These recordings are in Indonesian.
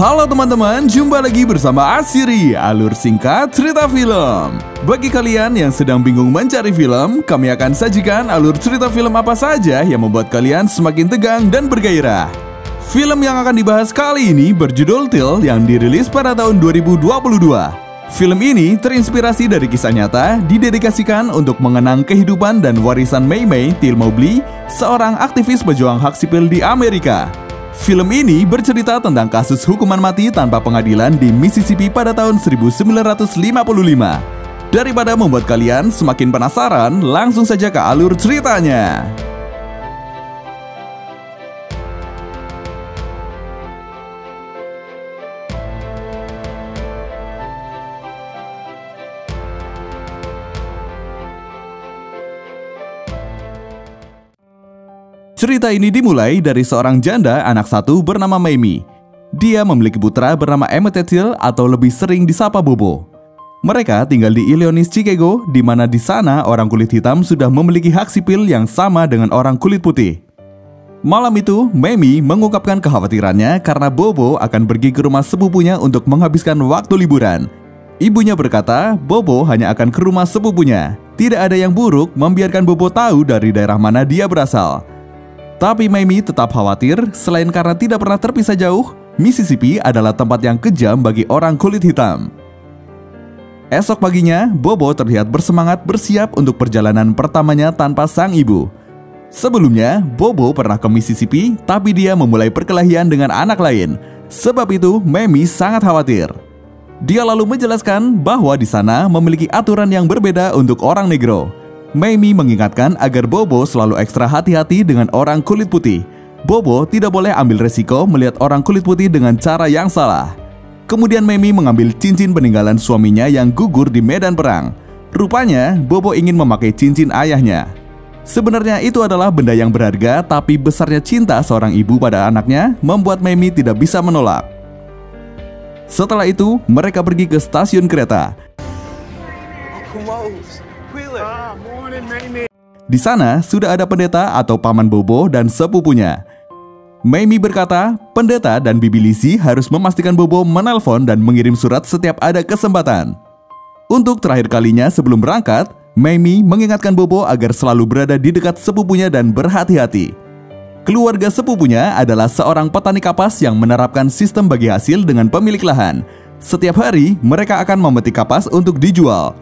Halo teman-teman, jumpa lagi bersama Asiri, alur singkat cerita film. Bagi kalian yang sedang bingung mencari film, kami akan sajikan alur cerita film apa saja yang membuat kalian semakin tegang dan bergairah. Film yang akan dibahas kali ini berjudul Till yang dirilis pada tahun 2022. Film ini terinspirasi dari kisah nyata, didedikasikan untuk mengenang kehidupan dan warisan Mei Mei Till Mobley, seorang aktivis pejuang hak sipil di Amerika. Film ini bercerita tentang kasus hukuman mati tanpa pengadilan di Mississippi pada tahun 1955. Daripada membuat kalian semakin penasaran, langsung saja ke alur ceritanya. Cerita ini dimulai dari seorang janda anak satu bernama Mamie. Dia memiliki putra bernama Emmett Till atau lebih sering disapa Bobo. Mereka tinggal di Illinois, Chicago, di mana di sana orang kulit hitam sudah memiliki hak sipil yang sama dengan orang kulit putih. Malam itu, Mamie mengungkapkan kekhawatirannya karena Bobo akan pergi ke rumah sepupunya untuk menghabiskan waktu liburan. Ibunya berkata, Bobo hanya akan ke rumah sepupunya. Tidak ada yang buruk membiarkan Bobo tahu dari daerah mana dia berasal. Tapi Mamie tetap khawatir, selain karena tidak pernah terpisah jauh, Mississippi adalah tempat yang kejam bagi orang kulit hitam. Esok paginya, Bobo terlihat bersemangat bersiap untuk perjalanan pertamanya tanpa sang ibu. Sebelumnya, Bobo pernah ke Mississippi, tapi dia memulai perkelahian dengan anak lain. Sebab itu, Mamie sangat khawatir. Dia lalu menjelaskan bahwa di sana memiliki aturan yang berbeda untuk orang negro. Mamie mengingatkan agar Bobo selalu ekstra hati-hati dengan orang kulit putih. Bobo tidak boleh ambil resiko melihat orang kulit putih dengan cara yang salah. Kemudian Mamie mengambil cincin peninggalan suaminya yang gugur di medan perang. Rupanya Bobo ingin memakai cincin ayahnya. Sebenarnya itu adalah benda yang berharga, tapi besarnya cinta seorang ibu pada anaknya membuat Mamie tidak bisa menolak. Setelah itu mereka pergi ke stasiun kereta. Di sana sudah ada pendeta atau paman Bobo dan sepupunya. Mamie berkata, pendeta dan Bibi Lizzie harus memastikan Bobo menelpon dan mengirim surat setiap ada kesempatan. Untuk terakhir kalinya sebelum berangkat, Mamie mengingatkan Bobo agar selalu berada di dekat sepupunya dan berhati-hati. Keluarga sepupunya adalah seorang petani kapas yang menerapkan sistem bagi hasil dengan pemilik lahan. Setiap hari mereka akan memetik kapas untuk dijual.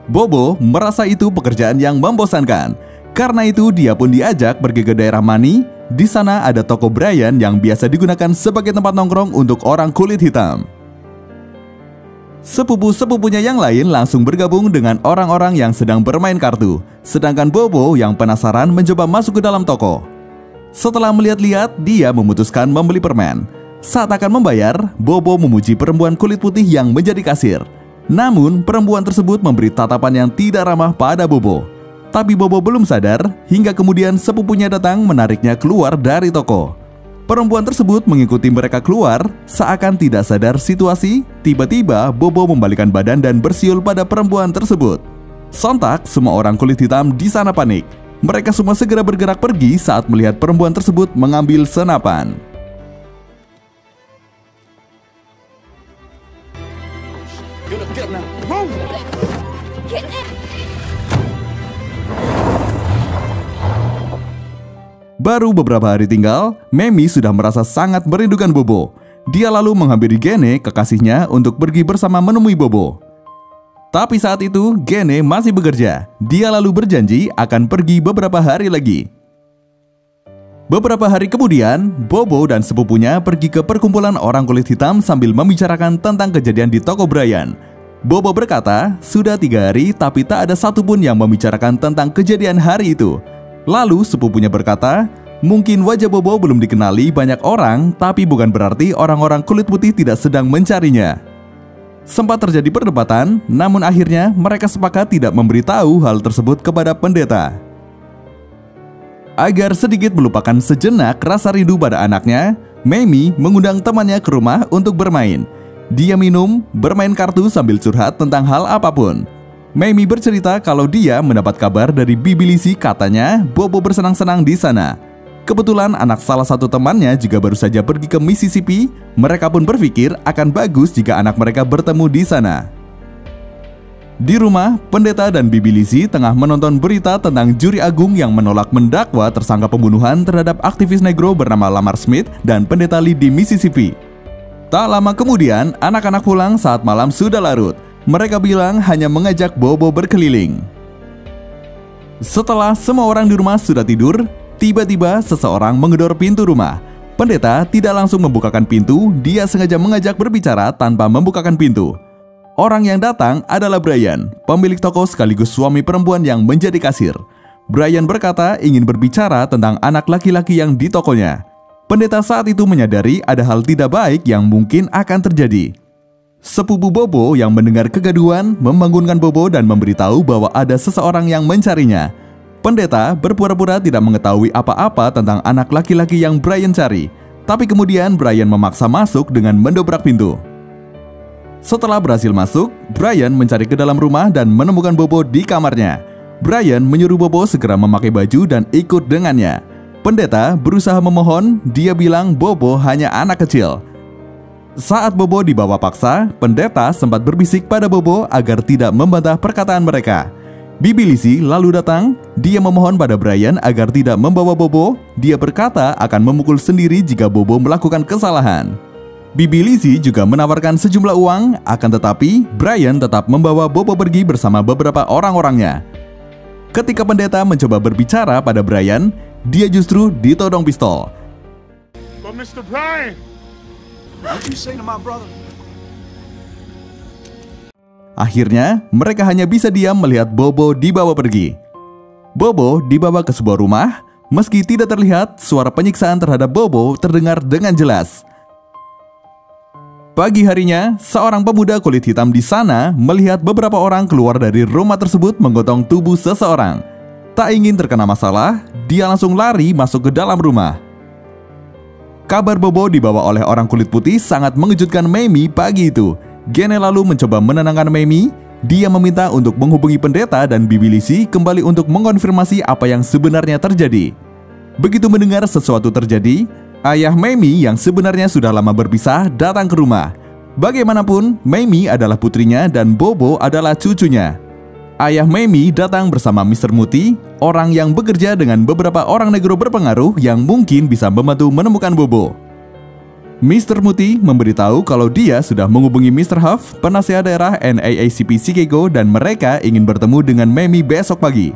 Bobo merasa itu pekerjaan yang membosankan. Karena itu dia pun diajak pergi ke daerah Mani. Di sana ada toko Brian yang biasa digunakan sebagai tempat nongkrong untuk orang kulit hitam. Sepupu-sepupunya yang lain langsung bergabung dengan orang-orang yang sedang bermain kartu. Sedangkan Bobo yang penasaran mencoba masuk ke dalam toko. Setelah melihat-lihat, dia memutuskan membeli permen. Saat akan membayar, Bobo memuji perempuan kulit putih yang menjadi kasir. Namun, perempuan tersebut memberi tatapan yang tidak ramah pada Bobo. Tapi Bobo belum sadar, hingga kemudian sepupunya datang menariknya keluar dari toko. Perempuan tersebut mengikuti mereka keluar, seakan tidak sadar situasi. Tiba-tiba, Bobo membalikkan badan dan bersiul pada perempuan tersebut. Sontak, semua orang kulit hitam di sana panik. Mereka semua segera bergerak pergi saat melihat perempuan tersebut mengambil senapan. Baru beberapa hari tinggal, Mamie sudah merasa sangat merindukan Bobo. Dia lalu menghampiri Gene, kekasihnya, untuk pergi bersama menemui Bobo. Tapi saat itu, Gene masih bekerja. Dia lalu berjanji akan pergi beberapa hari lagi. Beberapa hari kemudian, Bobo dan sepupunya pergi ke perkumpulan orang kulit hitam sambil membicarakan tentang kejadian di toko Brian. Bobo berkata, sudah 3 hari tapi tak ada satupun yang membicarakan tentang kejadian hari itu. Lalu sepupunya berkata, mungkin wajah Bobo belum dikenali banyak orang, tapi bukan berarti orang-orang kulit putih tidak sedang mencarinya. Sempat terjadi perdebatan, namun akhirnya mereka sepakat tidak memberitahu hal tersebut kepada pendeta. Agar sedikit melupakan sejenak rasa rindu pada anaknya, Mamie mengundang temannya ke rumah untuk bermain. Dia minum, bermain kartu sambil curhat tentang hal apapun. Mamie bercerita kalau dia mendapat kabar dari Bibi Lizzie, katanya Bobo bersenang-senang di sana. Kebetulan anak salah satu temannya juga baru saja pergi ke Mississippi. Mereka pun berpikir akan bagus jika anak mereka bertemu di sana. Di rumah, pendeta dan Bibi Lizzie tengah menonton berita tentang juri agung yang menolak mendakwa tersangka pembunuhan terhadap aktivis negro bernama Lamar Smith dan pendeta Lee di Mississippi. Tak lama kemudian, anak-anak pulang saat malam sudah larut. Mereka bilang hanya mengajak Bobo berkeliling. Setelah semua orang di rumah sudah tidur, tiba-tiba seseorang menggedor pintu rumah. Pendeta tidak langsung membukakan pintu, dia sengaja mengajak berbicara tanpa membukakan pintu. Orang yang datang adalah Brian, pemilik toko sekaligus suami perempuan yang menjadi kasir. Brian berkata ingin berbicara tentang anak laki-laki yang di tokonya. Pendeta saat itu menyadari ada hal tidak baik yang mungkin akan terjadi. Sepupu Bobo yang mendengar kegaduhan membangunkan Bobo dan memberitahu bahwa ada seseorang yang mencarinya. Pendeta berpura-pura tidak mengetahui apa-apa tentang anak laki-laki yang Brian cari. Tapi kemudian Brian memaksa masuk dengan mendobrak pintu. Setelah berhasil masuk, Brian mencari ke dalam rumah dan menemukan Bobo di kamarnya. Brian menyuruh Bobo segera memakai baju dan ikut dengannya. Pendeta berusaha memohon, dia bilang Bobo hanya anak kecil. Saat Bobo dibawa paksa, pendeta sempat berbisik pada Bobo agar tidak membantah perkataan mereka. Bibi Lizzie lalu datang, dia memohon pada Brian agar tidak membawa Bobo. Dia berkata akan memukul sendiri jika Bobo melakukan kesalahan. Bibi Lizzie juga menawarkan sejumlah uang, akan tetapi Brian tetap membawa Bobo pergi bersama beberapa orang-orangnya. Ketika pendeta mencoba berbicara pada Brian, dia justru ditodong pistol. But Mr. Brian, what you say to my brother? Akhirnya, mereka hanya bisa diam melihat Bobo dibawa pergi. Bobo dibawa ke sebuah rumah, meski tidak terlihat, suara penyiksaan terhadap Bobo terdengar dengan jelas. Pagi harinya, seorang pemuda kulit hitam di sana melihat beberapa orang keluar dari rumah tersebut menggotong tubuh seseorang. Tak ingin terkena masalah, dia langsung lari masuk ke dalam rumah. Kabar Bobo dibawa oleh orang kulit putih sangat mengejutkan Mamie pagi itu. Gene lalu mencoba menenangkan Mamie. Dia meminta untuk menghubungi pendeta dan Bibi Lizzie kembali untuk mengonfirmasi apa yang sebenarnya terjadi. Begitu mendengar sesuatu terjadi, ayah Mamie yang sebenarnya sudah lama berpisah datang ke rumah. Bagaimanapun, Mamie adalah putrinya dan Bobo adalah cucunya. Ayah Mamie datang bersama Mr. Muti, orang yang bekerja dengan beberapa orang negro berpengaruh yang mungkin bisa membantu menemukan Bobo. Mr. Muti memberitahu kalau dia sudah menghubungi Mr. Huff, penasihat daerah NAACP Chicago, dan mereka ingin bertemu dengan Mamie besok pagi.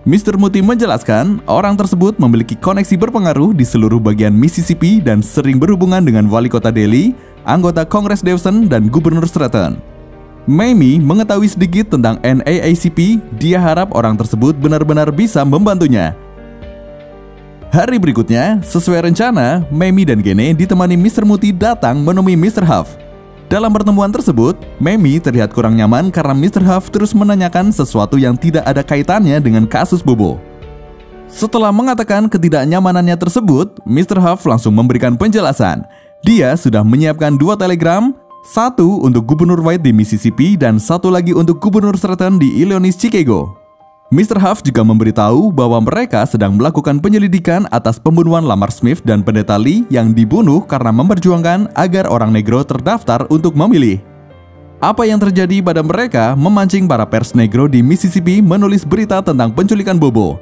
Mr. Muti menjelaskan orang tersebut memiliki koneksi berpengaruh di seluruh bagian Mississippi dan sering berhubungan dengan wali kota Delhi, anggota Kongres Dawson, dan Gubernur Stratton. Mamie mengetahui sedikit tentang NAACP, dia harap orang tersebut benar-benar bisa membantunya. Hari berikutnya, sesuai rencana, Mamie dan Gene ditemani Mr. Muti datang menemui Mr. Huff. Dalam pertemuan tersebut, Mamie terlihat kurang nyaman karena Mr. Huff terus menanyakan sesuatu yang tidak ada kaitannya dengan kasus Bobo. Setelah mengatakan ketidaknyamanannya tersebut, Mr. Huff langsung memberikan penjelasan. Dia sudah menyiapkan 2 telegram, satu untuk Gubernur White di Mississippi dan satu lagi untuk Gubernur Stratton di Illinois, Chicago. Mr. Huff juga memberitahu bahwa mereka sedang melakukan penyelidikan atas pembunuhan Lamar Smith dan pendeta Lee yang dibunuh karena memperjuangkan agar orang negro terdaftar untuk memilih. Apa yang terjadi pada mereka memancing para pers negro di Mississippi menulis berita tentang penculikan Bobo.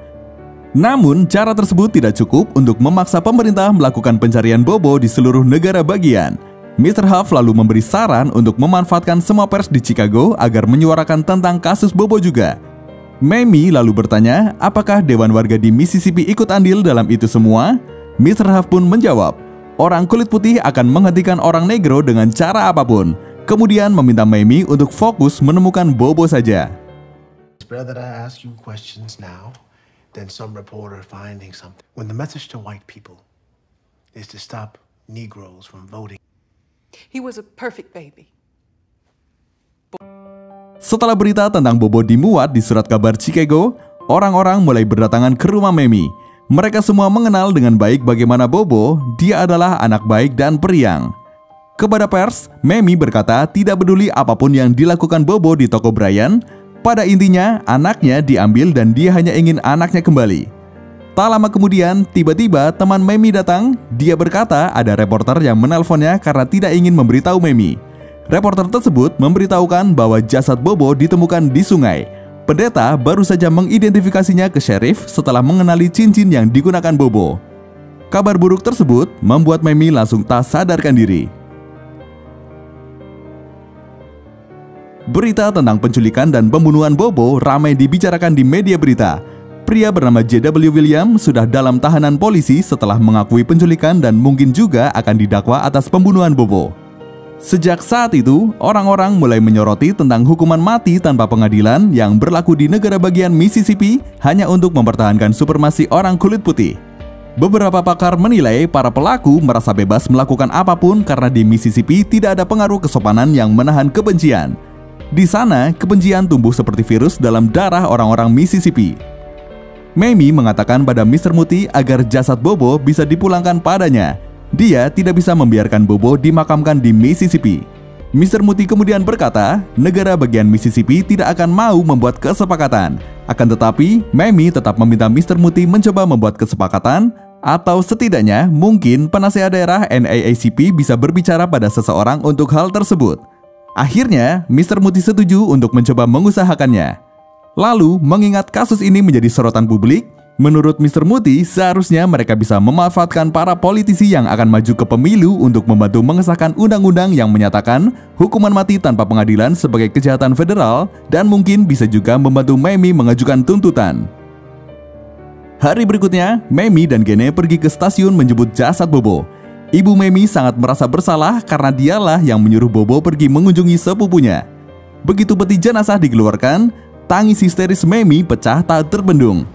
Namun, cara tersebut tidak cukup untuk memaksa pemerintah melakukan pencarian Bobo di seluruh negara bagian. Mr. Huff lalu memberi saran untuk memanfaatkan semua pers di Chicago agar menyuarakan tentang kasus Bobo juga. Mamie lalu bertanya, apakah dewan warga di Mississippi ikut andil dalam itu semua? Mr. Huff pun menjawab, orang kulit putih akan menghentikan orang negro dengan cara apapun. Kemudian meminta Mamie untuk fokus menemukan Bobo saja. Better that I ask you questions now than some reporter finding something. When the message to white people is to stop Negroes from voting. He was a perfect baby. Setelah berita tentang Bobo dimuat di surat kabar Chicago, orang-orang mulai berdatangan ke rumah Mamie. Mereka semua mengenal dengan baik bagaimana Bobo, dia adalah anak baik dan periang. Kepada pers, Mamie berkata tidak peduli apapun yang dilakukan Bobo di toko Brian, pada intinya anaknya diambil dan dia hanya ingin anaknya kembali. Tak lama kemudian, tiba-tiba teman Mamie datang. Dia berkata ada reporter yang menelponnya karena tidak ingin memberitahu Mamie. Reporter tersebut memberitahukan bahwa jasad Bobo ditemukan di sungai. Pendeta baru saja mengidentifikasinya ke sheriff setelah mengenali cincin yang digunakan Bobo. Kabar buruk tersebut membuat Mamie langsung tak sadarkan diri. Berita tentang penculikan dan pembunuhan Bobo ramai dibicarakan di media berita. Pria bernama J.W. William sudah dalam tahanan polisi setelah mengakui penculikan dan mungkin juga akan didakwa atas pembunuhan Bobo. Sejak saat itu, orang-orang mulai menyoroti tentang hukuman mati tanpa pengadilan yang berlaku di negara bagian Mississippi hanya untuk mempertahankan supremasi orang kulit putih. Beberapa pakar menilai para pelaku merasa bebas melakukan apapun karena di Mississippi tidak ada pengaruh kesopanan yang menahan kebencian. Di sana, kebencian tumbuh seperti virus dalam darah orang-orang Mississippi. Mamie mengatakan pada Mr. Muti agar jasad Bobo bisa dipulangkan padanya. Dia tidak bisa membiarkan Bobo dimakamkan di Mississippi. Mr. Muti kemudian berkata, negara bagian Mississippi tidak akan mau membuat kesepakatan. Akan tetapi, Mamie tetap meminta Mr. Muti mencoba membuat kesepakatan, atau setidaknya mungkin penasehat daerah NAACP bisa berbicara pada seseorang untuk hal tersebut. Akhirnya, Mr. Muti setuju untuk mencoba mengusahakannya. Lalu, mengingat kasus ini menjadi sorotan publik, menurut Mr. Muti seharusnya mereka bisa memanfaatkan para politisi yang akan maju ke pemilu untuk membantu mengesahkan undang-undang yang menyatakan hukuman mati tanpa pengadilan sebagai kejahatan federal dan mungkin bisa juga membantu Mamie mengajukan tuntutan. Hari berikutnya, Mamie dan Gene pergi ke stasiun menjemput jasad Bobo. Ibu Mamie sangat merasa bersalah karena dialah yang menyuruh Bobo pergi mengunjungi sepupunya. Begitu peti jenazah dikeluarkan, tangis histeris Mamie pecah tak terbendung.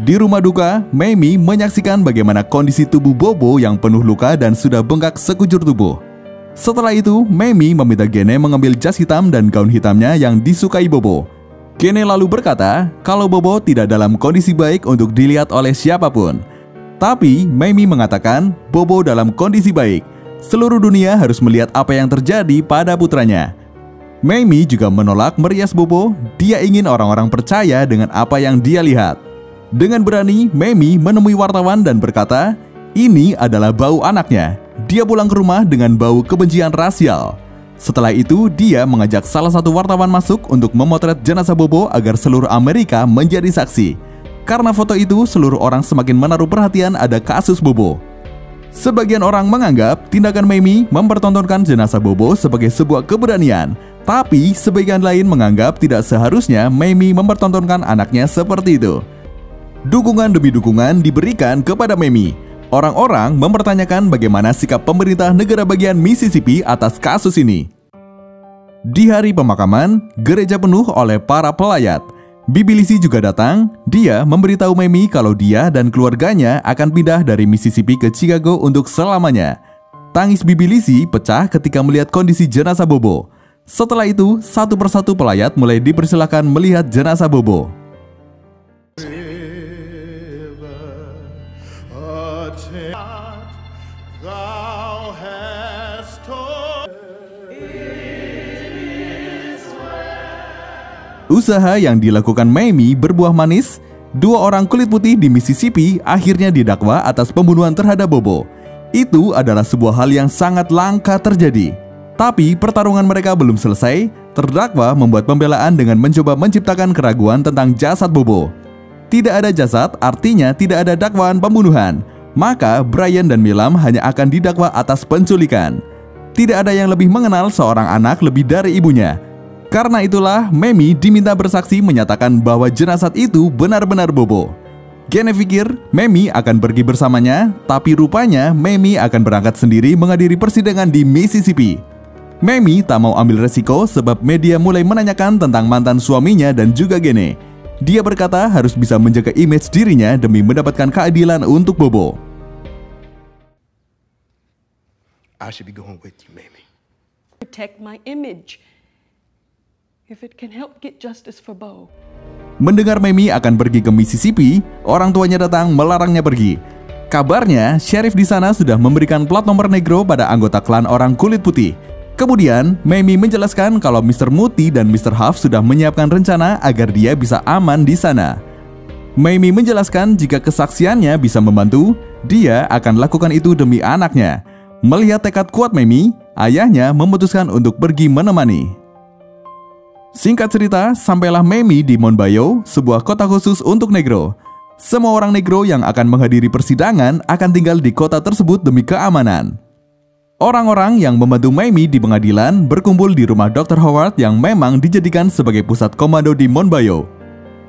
Di rumah duka, Mamie menyaksikan bagaimana kondisi tubuh Bobo yang penuh luka dan sudah bengkak sekujur tubuh. Setelah itu, Mamie meminta Gene mengambil jas hitam dan gaun hitamnya yang disukai Bobo. Gene lalu berkata kalau Bobo tidak dalam kondisi baik untuk dilihat oleh siapapun. Tapi, Mamie mengatakan Bobo dalam kondisi baik. Seluruh dunia harus melihat apa yang terjadi pada putranya. Mamie juga menolak merias Bobo. Dia ingin orang-orang percaya dengan apa yang dia lihat. Dengan berani, Mamie menemui wartawan dan berkata, ini adalah bau anaknya. Dia pulang ke rumah dengan bau kebencian rasial. Setelah itu, dia mengajak salah satu wartawan masuk untuk memotret jenazah Bobo agar seluruh Amerika menjadi saksi. Karena foto itu, seluruh orang semakin menaruh perhatian ada kasus Bobo. Sebagian orang menganggap tindakan Mamie mempertontonkan jenazah Bobo sebagai sebuah keberanian. Tapi, sebagian lain menganggap tidak seharusnya Mamie mempertontonkan anaknya seperti itu. Dukungan demi dukungan diberikan kepada Mamie. Orang-orang mempertanyakan bagaimana sikap pemerintah negara bagian Mississippi atas kasus ini. Di hari pemakaman, gereja penuh oleh para pelayat. Bibi Lizzie juga datang. Dia memberitahu Mamie kalau dia dan keluarganya akan pindah dari Mississippi ke Chicago untuk selamanya. Tangis Bibi Lizzie pecah ketika melihat kondisi jenazah Bobo. Setelah itu, satu persatu pelayat mulai dipersilakan melihat jenazah Bobo. Usaha yang dilakukan Mamie berbuah manis. Dua orang kulit putih di Mississippi akhirnya didakwa atas pembunuhan terhadap Bobo. Itu adalah sebuah hal yang sangat langka terjadi. Tapi pertarungan mereka belum selesai. Terdakwa membuat pembelaan dengan mencoba menciptakan keraguan tentang jasad Bobo. Tidak ada jasad artinya tidak ada dakwaan pembunuhan. Maka Brian dan Milam hanya akan didakwa atas penculikan. Tidak ada yang lebih mengenal seorang anak lebih dari ibunya. Karena itulah, Mamie diminta bersaksi menyatakan bahwa jenazah itu benar-benar Bobo. Gene pikir Mamie akan pergi bersamanya, tapi rupanya Mamie akan berangkat sendiri menghadiri persidangan di Mississippi. Mamie tak mau ambil resiko sebab media mulai menanyakan tentang mantan suaminya dan juga Gene. Dia berkata harus bisa menjaga image dirinya demi mendapatkan keadilan untuk Bobo. I should be going with you, Mamie. Protect my image. If it can help get justice for Bo. Mendengar Mamie akan pergi ke Mississippi, orang tuanya datang melarangnya pergi. Kabarnya, sheriff di sana sudah memberikan plat nomor negro pada anggota klan orang kulit putih. Kemudian, Mamie menjelaskan kalau Mr. Muti dan Mr. Huff sudah menyiapkan rencana agar dia bisa aman di sana. Mamie menjelaskan jika kesaksiannya bisa membantu, dia akan lakukan itu demi anaknya. Melihat tekad kuat Mamie, ayahnya memutuskan untuk pergi menemani. Singkat cerita, sampailah Mamie di Monbayo, sebuah kota khusus untuk negro. Semua orang negro yang akan menghadiri persidangan akan tinggal di kota tersebut demi keamanan. Orang-orang yang membantu Mamie di pengadilan berkumpul di rumah Dr. Howard yang memang dijadikan sebagai pusat komando di Monbayo.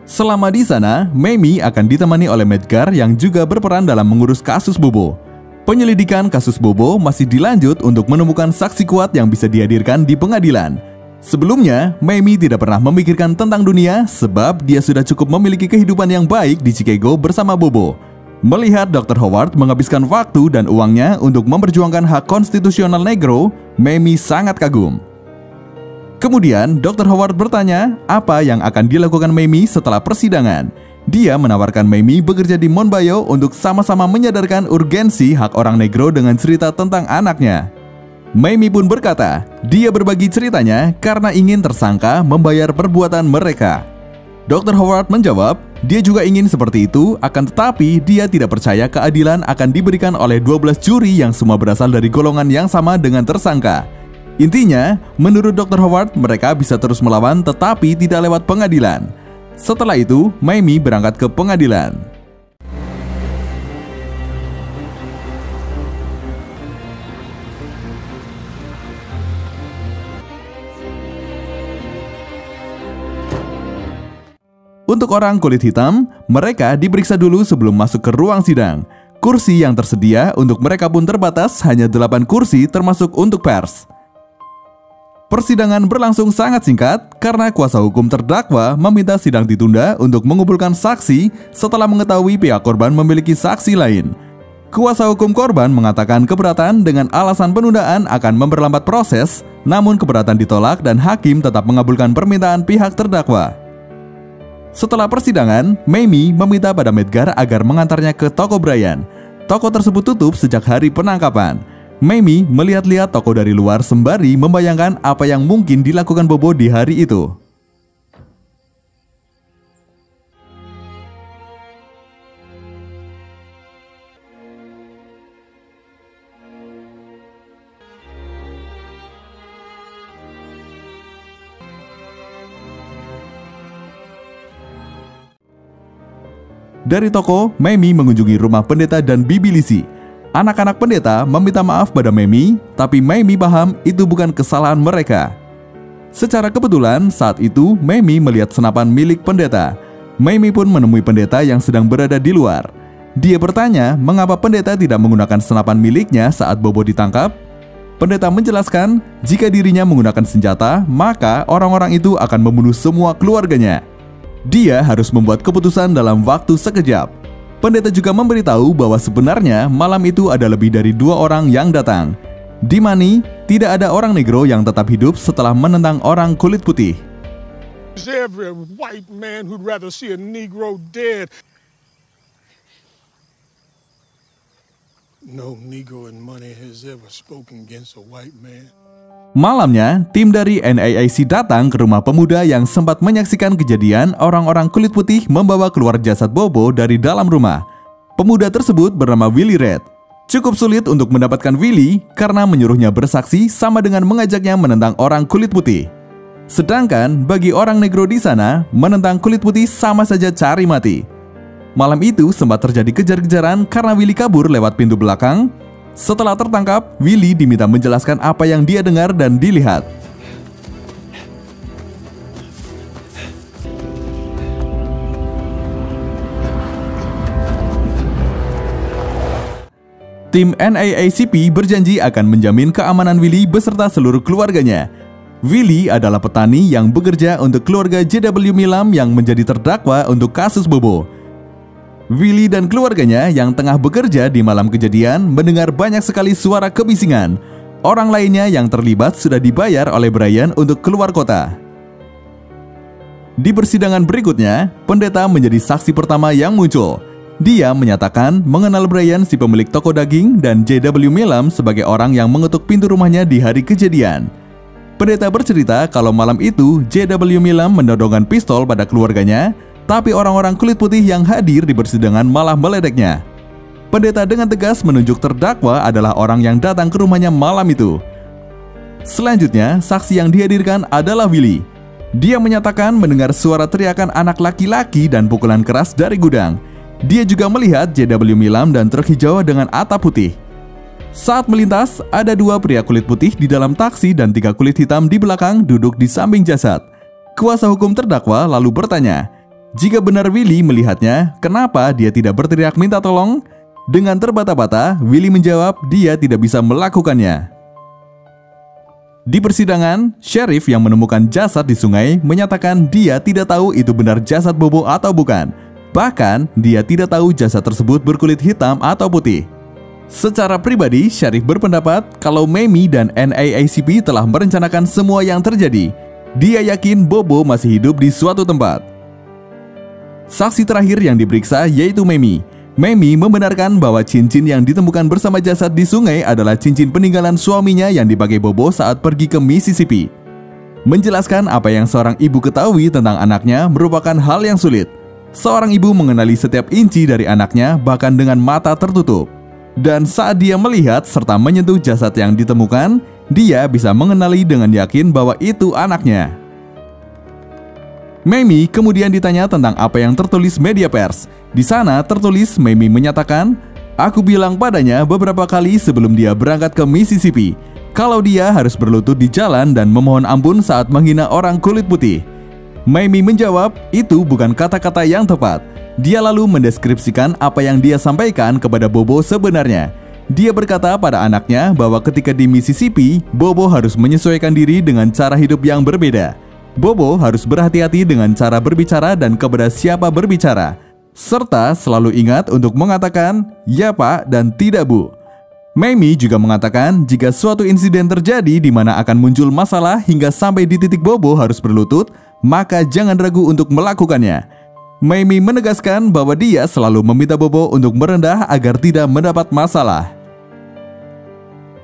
Selama di sana, Mamie akan ditemani oleh Medgar yang juga berperan dalam mengurus kasus Bobo. Penyelidikan kasus Bobo masih dilanjut untuk menemukan saksi kuat yang bisa dihadirkan di pengadilan. Sebelumnya, Mamie tidak pernah memikirkan tentang dunia sebab dia sudah cukup memiliki kehidupan yang baik di Chicago bersama Bobo. Melihat Dr. Howard menghabiskan waktu dan uangnya untuk memperjuangkan hak konstitusional negro, Mamie sangat kagum. Kemudian, Dr. Howard bertanya apa yang akan dilakukan Mamie setelah persidangan. Dia menawarkan Mamie bekerja di Monbayo untuk sama-sama menyadarkan urgensi hak orang negro dengan cerita tentang anaknya. Mamie pun berkata, dia berbagi ceritanya karena ingin tersangka membayar perbuatan mereka. Dr. Howard menjawab, dia juga ingin seperti itu, akan tetapi dia tidak percaya keadilan akan diberikan oleh 12 juri yang semua berasal dari golongan yang sama dengan tersangka. Intinya, menurut Dr. Howard, mereka bisa terus melawan tetapi tidak lewat pengadilan. Setelah itu, Mamie berangkat ke pengadilan. Untuk orang kulit hitam, mereka diperiksa dulu sebelum masuk ke ruang sidang. Kursi yang tersedia untuk mereka pun terbatas, hanya 8 kursi termasuk untuk pers. Persidangan berlangsung sangat singkat karena kuasa hukum terdakwa meminta sidang ditunda untuk mengumpulkan saksi setelah mengetahui pihak korban memiliki saksi lain. Kuasa hukum korban mengatakan keberatan dengan alasan penundaan akan memperlambat proses, namun keberatan ditolak dan hakim tetap mengabulkan permintaan pihak terdakwa. Setelah persidangan, Mamie meminta pada Medgar agar mengantarnya ke toko Brian. Toko tersebut tutup sejak hari penangkapan. Mamie melihat-lihat toko dari luar sembari membayangkan apa yang mungkin dilakukan Bobo di hari itu. Dari toko, Mamie mengunjungi rumah pendeta dan Bibi Lizzie. Anak-anak pendeta meminta maaf pada Mamie, tapi Mamie paham itu bukan kesalahan mereka. Secara kebetulan, saat itu Mamie melihat senapan milik pendeta. Mamie pun menemui pendeta yang sedang berada di luar. Dia bertanya mengapa pendeta tidak menggunakan senapan miliknya saat Bobo ditangkap. Pendeta menjelaskan jika dirinya menggunakan senjata, maka orang-orang itu akan membunuh semua keluarganya. Dia harus membuat keputusan dalam waktu sekejap. Pendeta juga memberitahu bahwa sebenarnya malam itu ada lebih dari 2 orang yang datang. Di mana tidak ada orang negro yang tetap hidup setelah menentang orang kulit putih. Every white man who'd rather see a Negro dead. No Negro in money has ever spoken against a white man. Malamnya, tim dari NAAC datang ke rumah pemuda yang sempat menyaksikan kejadian orang-orang kulit putih membawa keluar jasad Bobo dari dalam rumah. Pemuda tersebut bernama Willie Red. Cukup sulit untuk mendapatkan Willie karena menyuruhnya bersaksi sama dengan mengajaknya menentang orang kulit putih. Sedangkan bagi orang negro di sana, menentang kulit putih sama saja cari mati. Malam itu sempat terjadi kejar-kejaran karena Willie kabur lewat pintu belakang. Setelah tertangkap, Willie diminta menjelaskan apa yang dia dengar dan dilihat. Tim NAACP berjanji akan menjamin keamanan Willie beserta seluruh keluarganya. Willie adalah petani yang bekerja untuk keluarga J.W. Milam yang menjadi terdakwa untuk kasus Bobo. Willie dan keluarganya yang tengah bekerja di malam kejadian mendengar banyak sekali suara kebisingan. Orang lainnya yang terlibat sudah dibayar oleh Brian untuk keluar kota. Di persidangan berikutnya, pendeta menjadi saksi pertama yang muncul. Dia menyatakan mengenal Brian, si pemilik toko daging, dan J.W. Milam sebagai orang yang mengetuk pintu rumahnya di hari kejadian. Pendeta bercerita kalau malam itu J.W. Milam menodongkan pistol pada keluarganya, tapi orang-orang kulit putih yang hadir di persidangan malah meledeknya. Pendeta dengan tegas menunjuk terdakwa adalah orang yang datang ke rumahnya malam itu. Selanjutnya, saksi yang dihadirkan adalah Willie. Dia menyatakan mendengar suara teriakan anak laki-laki dan pukulan keras dari gudang. Dia juga melihat J.W. Milam dan truk hijau dengan atap putih. Saat melintas, ada 2 pria kulit putih di dalam taksi dan 3 kulit hitam di belakang duduk di samping jasad. Kuasa hukum terdakwa lalu bertanya, jika benar Willie melihatnya, kenapa dia tidak berteriak minta tolong? Dengan terbata-bata, Willie menjawab dia tidak bisa melakukannya. Di persidangan, sheriff yang menemukan jasad di sungai menyatakan dia tidak tahu itu benar jasad Bobo atau bukan. Bahkan, dia tidak tahu jasad tersebut berkulit hitam atau putih. Secara pribadi, sheriff berpendapat kalau Mamie dan NAACP telah merencanakan semua yang terjadi. Dia yakin Bobo masih hidup di suatu tempat. Saksi terakhir yang diperiksa yaitu Mamie. Mamie membenarkan bahwa cincin yang ditemukan bersama jasad di sungai adalah cincin peninggalan suaminya yang dipakai Bobo saat pergi ke Mississippi. Menjelaskan apa yang seorang ibu ketahui tentang anaknya merupakan hal yang sulit. Seorang ibu mengenali setiap inci dari anaknya bahkan dengan mata tertutup. Dan saat dia melihat serta menyentuh jasad yang ditemukan, dia bisa mengenali dengan yakin bahwa itu anaknya. Mamie kemudian ditanya tentang apa yang tertulis media pers. Di sana tertulis Mamie menyatakan, "Aku bilang padanya beberapa kali sebelum dia berangkat ke Mississippi, kalau dia harus berlutut di jalan dan memohon ampun saat menghina orang kulit putih." Mamie menjawab, itu bukan kata-kata yang tepat. Dia lalu mendeskripsikan apa yang dia sampaikan kepada Bobo sebenarnya. Dia berkata pada anaknya bahwa ketika di Mississippi, Bobo harus menyesuaikan diri dengan cara hidup yang berbeda. Bobo harus berhati-hati dengan cara berbicara dan kepada siapa berbicara, serta selalu ingat untuk mengatakan ya Pak dan tidak Bu. Mamie juga mengatakan jika suatu insiden terjadi di mana akan muncul masalah hingga sampai di titik Bobo harus berlutut, maka jangan ragu untuk melakukannya. Mamie menegaskan bahwa dia selalu meminta Bobo untuk merendah agar tidak mendapat masalah.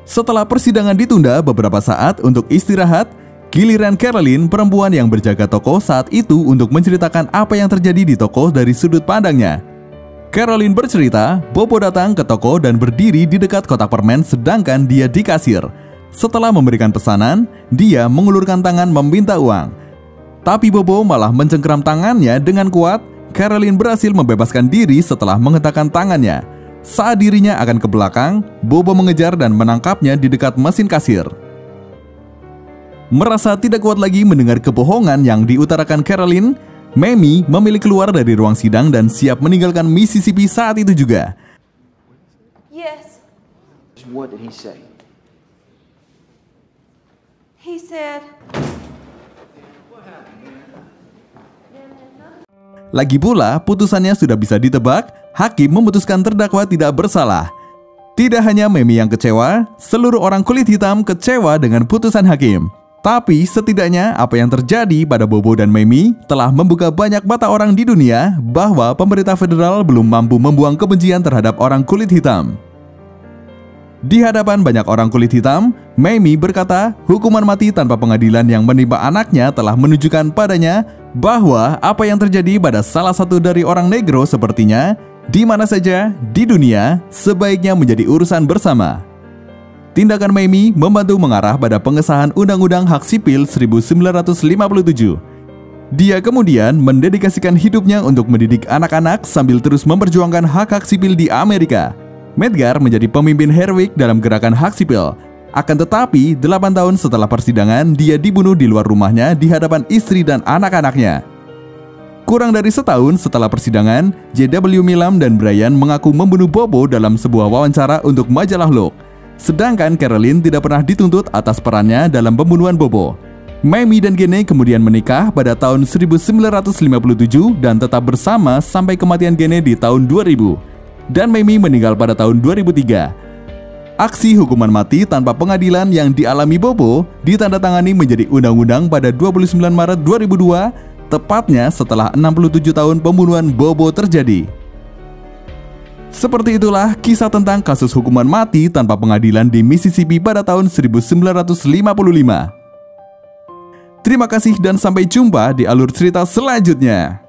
Setelah persidangan ditunda beberapa saat untuk istirahat, giliran Carolyn, perempuan yang berjaga toko saat itu, untuk menceritakan apa yang terjadi di toko dari sudut pandangnya. Carolyn bercerita, Bobo datang ke toko dan berdiri di dekat kotak permen sedangkan dia di kasir. Setelah memberikan pesanan, dia mengulurkan tangan meminta uang. Tapi Bobo malah mencengkeram tangannya dengan kuat. Carolyn berhasil membebaskan diri setelah menghentakkan tangannya. Saat dirinya akan ke belakang, Bobo mengejar dan menangkapnya di dekat mesin kasir. Merasa tidak kuat lagi mendengar kebohongan yang diutarakan Carolyn, Mamie memilih keluar dari ruang sidang dan siap meninggalkan Mississippi saat itu juga. Yes. What did he say? He said, Lagi pula, putusannya sudah bisa ditebak, hakim memutuskan terdakwa tidak bersalah. Tidak hanya Mamie yang kecewa, seluruh orang kulit hitam kecewa dengan putusan hakim. Tapi setidaknya apa yang terjadi pada Bobo dan Mamie telah membuka banyak mata orang di dunia bahwa pemerintah federal belum mampu membuang kebencian terhadap orang kulit hitam. Di hadapan banyak orang kulit hitam, Mamie berkata hukuman mati tanpa pengadilan yang menimpa anaknya telah menunjukkan padanya bahwa apa yang terjadi pada salah satu dari orang negro sepertinya di mana saja di dunia sebaiknya menjadi urusan bersama. Tindakan Mamie membantu mengarah pada pengesahan Undang-Undang Hak Sipil 1957. Dia kemudian mendedikasikan hidupnya untuk mendidik anak-anak sambil terus memperjuangkan hak-hak sipil di Amerika. Medgar menjadi pemimpin Herwick dalam gerakan hak sipil. Akan tetapi, 8 tahun setelah persidangan, dia dibunuh di luar rumahnya di hadapan istri dan anak-anaknya. Kurang dari setahun setelah persidangan, J.W. Milam dan Brian mengaku membunuh Bobo dalam sebuah wawancara untuk majalah Look. Sedangkan Carolyn tidak pernah dituntut atas perannya dalam pembunuhan Bobo. Mamie dan Gene kemudian menikah pada tahun 1957 dan tetap bersama sampai kematian Gene di tahun 2000. Dan Mamie meninggal pada tahun 2003. Aksi hukuman mati tanpa pengadilan yang dialami Bobo ditandatangani menjadi undang-undang pada 29 Maret 2002, tepatnya setelah 67 tahun pembunuhan Bobo terjadi. Seperti itulah kisah tentang kasus hukuman mati tanpa pengadilan di Mississippi pada tahun 1955. Terima kasih dan sampai jumpa di alur cerita selanjutnya.